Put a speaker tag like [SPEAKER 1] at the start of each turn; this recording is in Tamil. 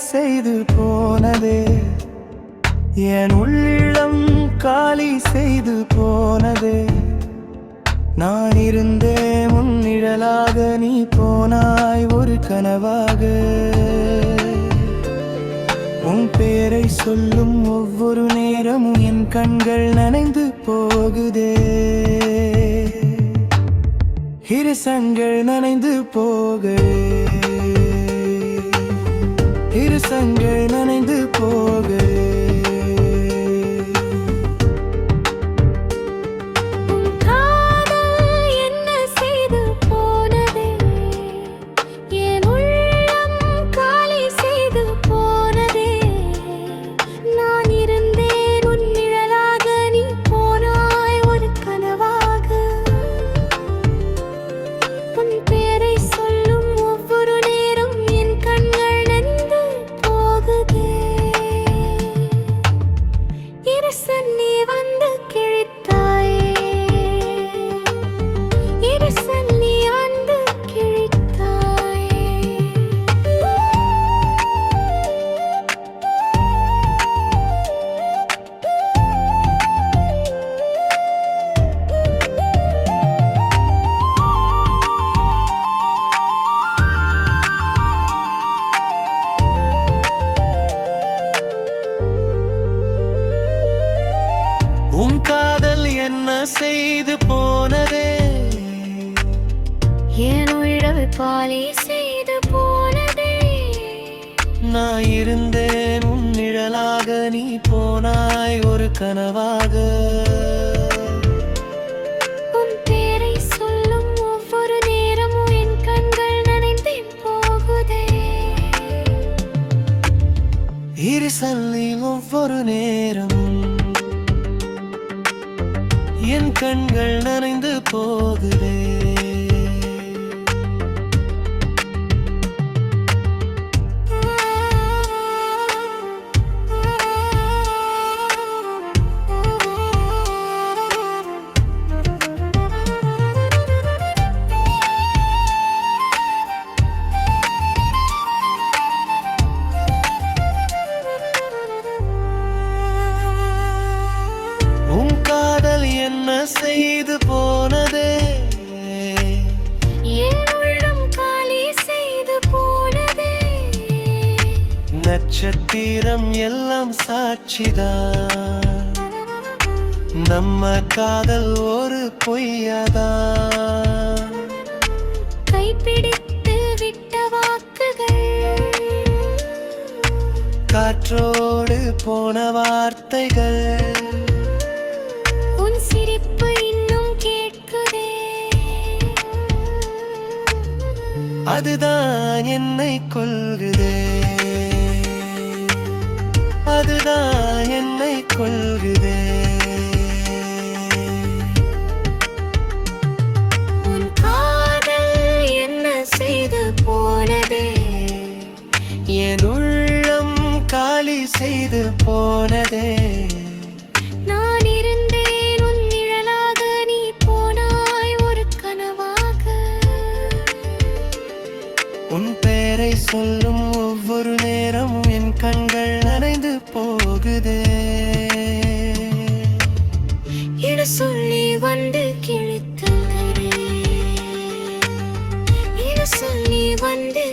[SPEAKER 1] செய்து போனதே, என் உள்ளம் காலி செய்து போனதே. நான் இருந்தேன் உன் நிழலாக, நீ போனாய் ஒரு கனவாக. உன் பேரை சொல்லும் ஒவ்வொரு நேரமும் என் கண்கள் நனைந்து போகுதே. இருசங்கள் நனைந்து போக, இருசங்கள் நனைந்து போக. உன் காதல் என்ன செய்து போனதே,
[SPEAKER 2] என் உயிரை பாலி செய்து போனதே.
[SPEAKER 1] நான் இருந்தேன் உன் நிழலாக, நீ போனாய் ஒரு கனவாக.
[SPEAKER 2] உன் பேரை சொல்லும் ஒவ்வொரு நேரமும் என் கண்கள் நனைந்து போகுதே.
[SPEAKER 1] இருசல்லில் ஒவ்வொரு நேரம் என் கண்கள் நனைந்து போகுதே. என்ன செய்து போனதே,
[SPEAKER 2] என் உள்ளம் காலி செய்து போனதே.
[SPEAKER 1] நட்சத்திரம் எல்லாம் சாட்சிதான், நம்ம காதல் ஒரு பொய்யாதான்.
[SPEAKER 2] கைப்பிடித்து விட்ட வாக்குகள்,
[SPEAKER 1] காற்றோடு போன வார்த்தைகள்,
[SPEAKER 2] சிரிப்பு இன்னும் கேட்குதே.
[SPEAKER 1] அதுதான் என்னை கொல்குதே, அதுதான் என்னை கொல்குதே.
[SPEAKER 2] உன் காதல் என்ன செய்து போனதே,
[SPEAKER 1] என் உள்ளம் காலி செய்து போனதே.
[SPEAKER 2] நான் இருந்தேன் உன் நிழலாக, நீ போனாய் ஒரு கனவாக.
[SPEAKER 1] உன் பேரை சொல்லும் ஒவ்வொரு நேரமும் என் கண்கள் நனைந்து போகுதே.
[SPEAKER 2] இடு சொல்லி வந்து கிழித்தே, இடு சொல்லி வந்து